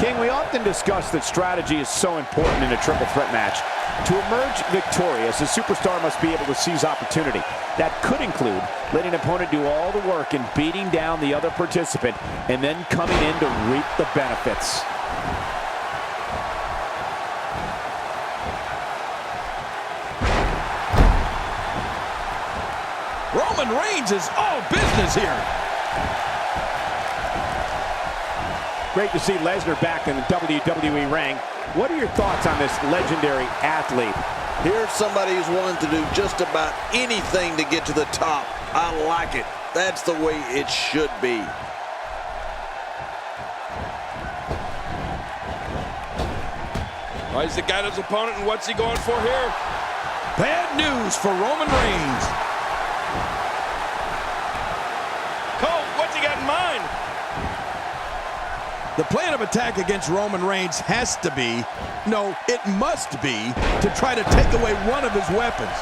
King, we often discuss that strategy is so important in a triple threat match. To emerge victorious, a superstar must be able to seize opportunity. That could include letting an opponent do all the work and beating down the other participant, and then coming in to reap the benefits. Roman Reigns is all business here. Great to see Lesnar back in the WWE ring. What are your thoughts on this legendary athlete? Here's somebody who's willing to do just about anything to get to the top. I like it. That's the way it should be. Well, he's the guy his opponent, and what's he going for here? Bad news for Roman Reigns. Cole, what's he got in mind? The plan of attack against Roman Reigns has to be, no, it must be, to try to take away one of his weapons.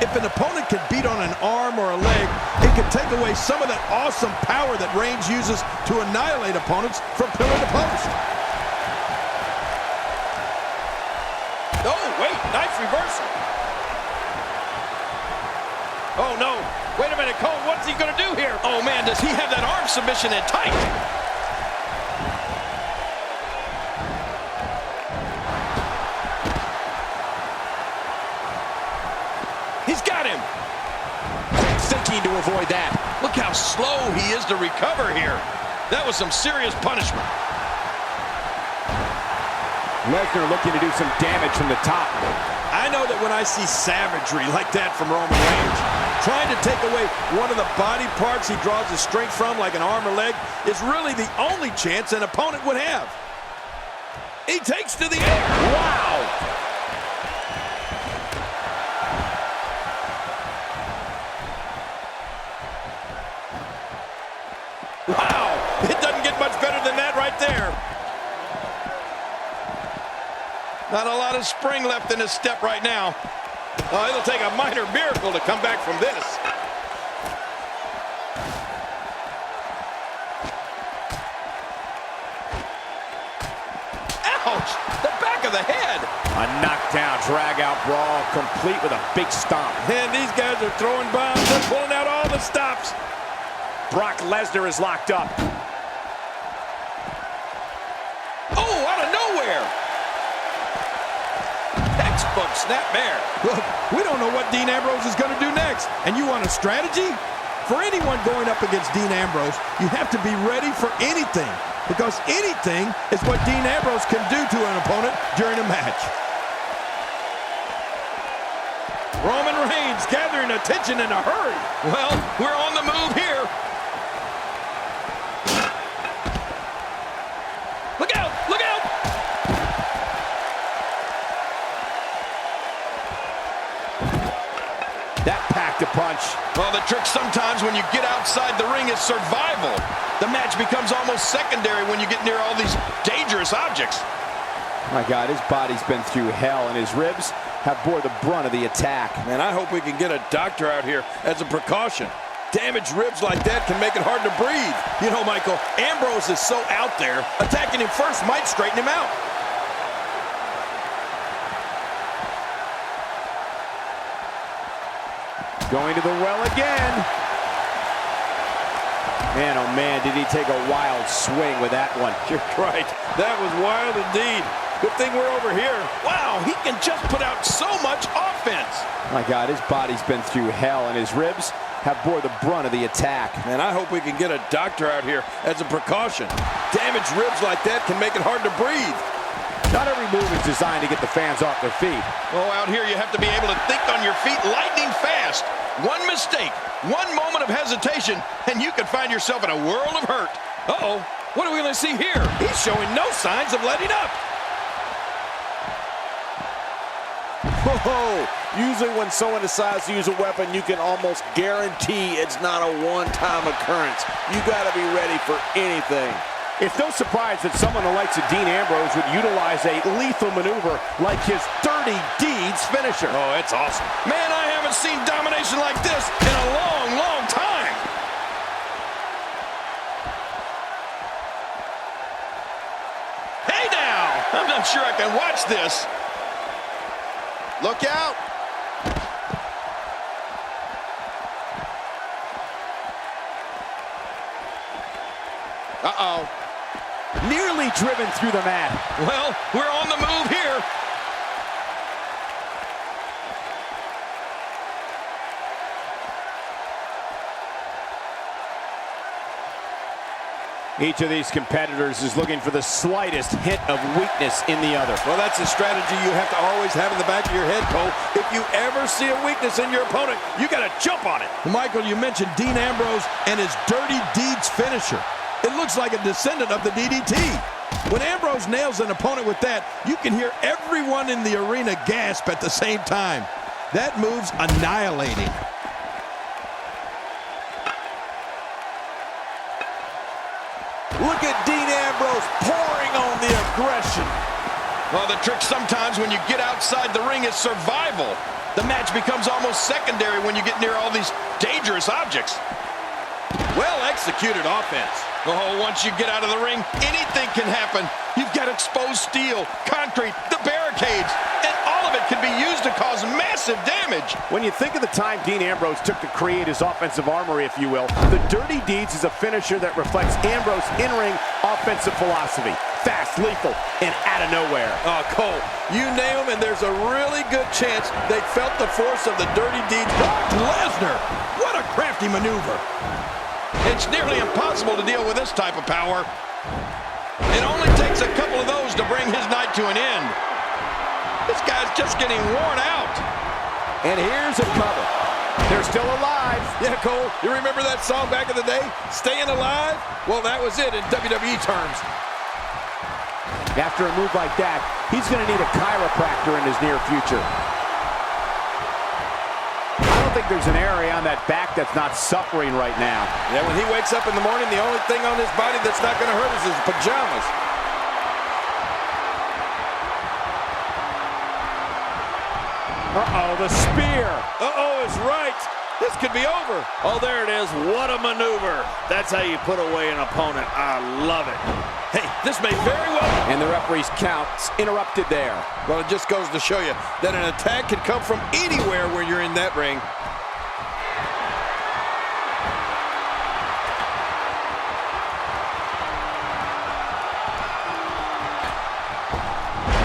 If an opponent can beat on an arm or a leg, it can take away some of that awesome power that Reigns uses to annihilate opponents from pillar to post. Oh, wait, nice reversal. Oh, no, wait a minute, Cole, what's he gonna do here? Oh, man, does he have that arm submission in tight? He's got him. Quick thinking to avoid that. Look how slow he is to recover here. That was some serious punishment. Lesnar looking to do some damage from the top. I know that when I see savagery like that from Roman Reigns, trying to take away one of the body parts he draws his strength from, like an arm or leg, is really the only chance an opponent would have. He takes to the air. Wow! Wow! It doesn't get much better than that right there. Not a lot of spring left in his step right now. Oh, it'll take a minor miracle to come back from this. Ouch! The back of the head. A knockdown, drag-out brawl, complete with a big stomp. And these guys are throwing bombs. They're pulling out all the stops. Brock Lesnar is locked up. Oh, out of nowhere. Textbook snapmare. Look, we don't know what Dean Ambrose is going to do next. And you want a strategy? For anyone going up against Dean Ambrose, you have to be ready for anything. Because anything is what Dean Ambrose can do to an opponent during a match. Roman Reigns gathering attention in a hurry. Well, we're on the move here. Look out! Look out! That packed a punch. Well, the trick sometimes when you get outside the ring is survival. The match becomes almost secondary when you get near all these dangerous objects. My God, his body's been through hell, and his ribs have bore the brunt of the attack. Man, I hope we can get a doctor out here as a precaution. Damaged ribs like that can make it hard to breathe. You know, Michael, Ambrose is so out there, attacking him first might straighten him out. Going to the well again. Man, oh man, did he take a wild swing with that one. You're right. That was wild indeed. Good thing we're over here. Wow, he can just put out so much offense. My God, his body's been through hell, and his ribs have bore the brunt of the attack. Man, I hope we can get a doctor out here as a precaution. Damaged ribs like that can make it hard to breathe. Not every move is designed to get the fans off their feet. Oh, out here you have to be able to think on your feet lightning fast. One mistake, one moment of hesitation, and you could find yourself in a world of hurt. Uh-oh, what are we going to see here? He's showing no signs of letting up. Whoa! Usually when someone decides to use a weapon, you can almost guarantee it's not a one-time occurrence. You got to be ready for anything. It's no surprise that someone the likes of Dean Ambrose would utilize a lethal maneuver like his Dirty Deeds finisher. Oh, it's awesome. Man, I haven't seen domination like this in a long, long time. Hey I'm not sure I can watch this. Look out. Uh-oh. Nearly driven through the mat. Well, we're on the move here. Each of these competitors is looking for the slightest hint of weakness in the other. Well, that's a strategy you have to always have in the back of your head, Cole. If you ever see a weakness in your opponent, you got to jump on it. Michael, you mentioned Dean Ambrose and his Dirty Deeds finisher. It looks like a descendant of the DDT. When Ambrose nails an opponent with that, you can hear everyone in the arena gasp at the same time. That move's annihilating. Look at Dean Ambrose pouring on the aggression. Well, the trick sometimes when you get outside the ring is survival. The match becomes almost secondary when you get near all these dangerous objects. Well executed offense. Oh, once you get out of the ring, anything can happen. You've got exposed steel, concrete, the barricades, and all of it can be used to cause massive damage. When you think of the time Dean Ambrose took to create his offensive armory, if you will, the Dirty Deeds is a finisher that reflects Ambrose's in-ring offensive philosophy. Fast, lethal, and out of nowhere. Oh, Cole, you name them, and there's a really good chance they felt the force of the Dirty Deeds. Lesnar, what a crafty maneuver. It's nearly impossible to deal with this type of power. It only takes a couple of those to bring his night to an end. This guy's just getting worn out. And here's a cover. They're still alive. Yeah, Cole, you remember that song back in the day, Staying Alive? Well, that was it in WWE terms. After a move like that, he's going to need a chiropractor in his near future. I don't think there's an area on that back that's not suffering right now. Yeah, when he wakes up in the morning, the only thing on his body that's not going to hurt is his pajamas. Uh-oh, the spear. Uh-oh is right. This could be over. Oh, there it is. What a maneuver. That's how you put away an opponent. I love it. Hey, this may very well... And the referee's count's interrupted there. Well, it just goes to show you that an attack can come from anywhere when you're in that ring.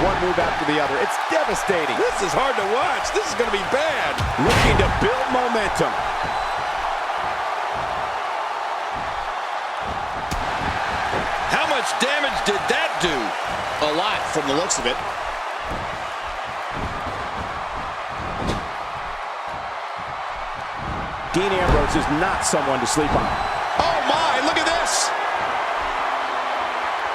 One move after the other. It's devastating. This is hard to watch. This is going to be bad. Looking to build momentum. How much damage did that do? A lot from the looks of it. Dean Ambrose is not someone to sleep on. Oh, my. Look at this.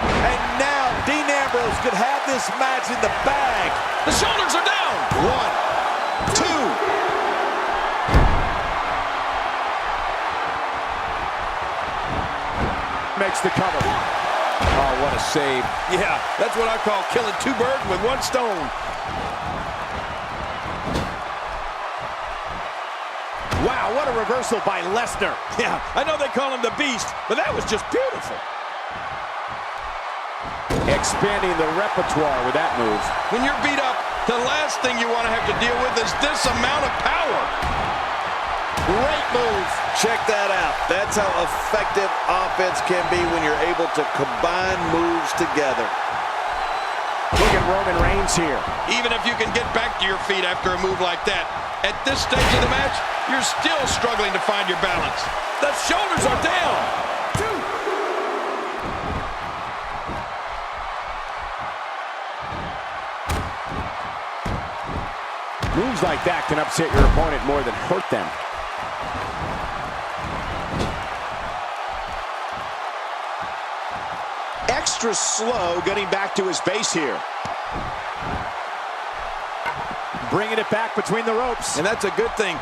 And now Dean Ambrose could have this match in the bag. The shoulders are down. 1, 2. Makes the cover. Oh, what a save. Yeah, that's what I call killing two birds with one stone. Wow, what a reversal by Lesnar. Yeah, I know they call him the Beast, but that was just beautiful. Expanding the repertoire with that move. When you're beat up, the last thing you want to have to deal with is this amount of power. Great move. Check that out. That's how effective offense can be when you're able to combine moves together. Look at Roman Reigns here. Even if you can get back to your feet after a move like that, at this stage of the match, you're still struggling to find your balance. The shoulders are down. 2. Moves like that can upset your opponent more than hurt them. Extra slow getting back to his base here. Bringing it back between the ropes. And that's a good thing.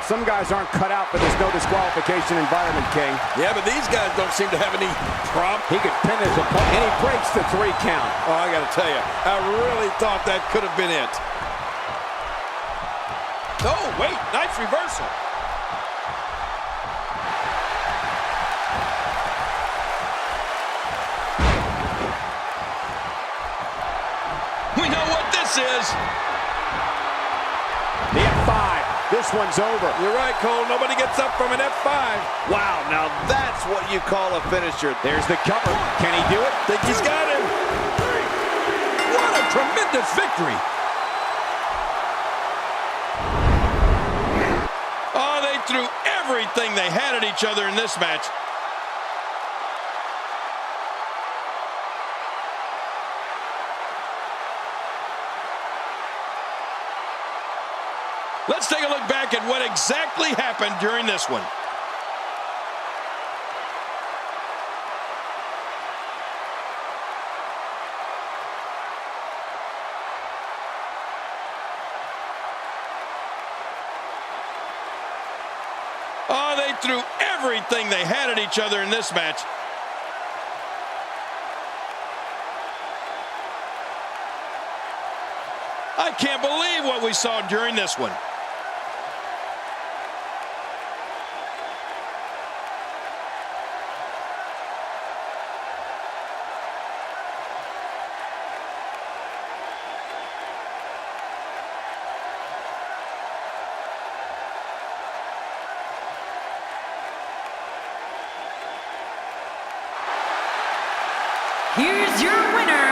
Some guys aren't cut out for this no disqualification environment, King. Yeah, but these guys don't seem to have any problem. He could pin his opponent, and he breaks the 3 count. Oh, I got to tell you, I really thought that could have been it. Oh, wait, nice reversal. We know what this is. The F5. This one's over. You're right, Cole. Nobody gets up from an F5. Wow, now that's what you call a finisher. There's the cover. Can he do it? Think he's got him. What a tremendous victory. Oh, they threw everything they had at each other in this match. Let's take a look back at what exactly happened during this one. Oh, they threw everything they had at each other in this match. I can't believe what we saw during this one. Here's your winner,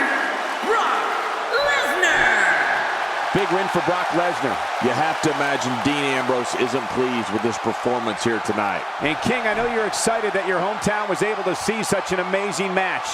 Brock Lesnar. Big win for Brock Lesnar. You have to imagine Dean Ambrose isn't pleased with this performance here tonight. And King, I know you're excited that your hometown was able to see such an amazing match.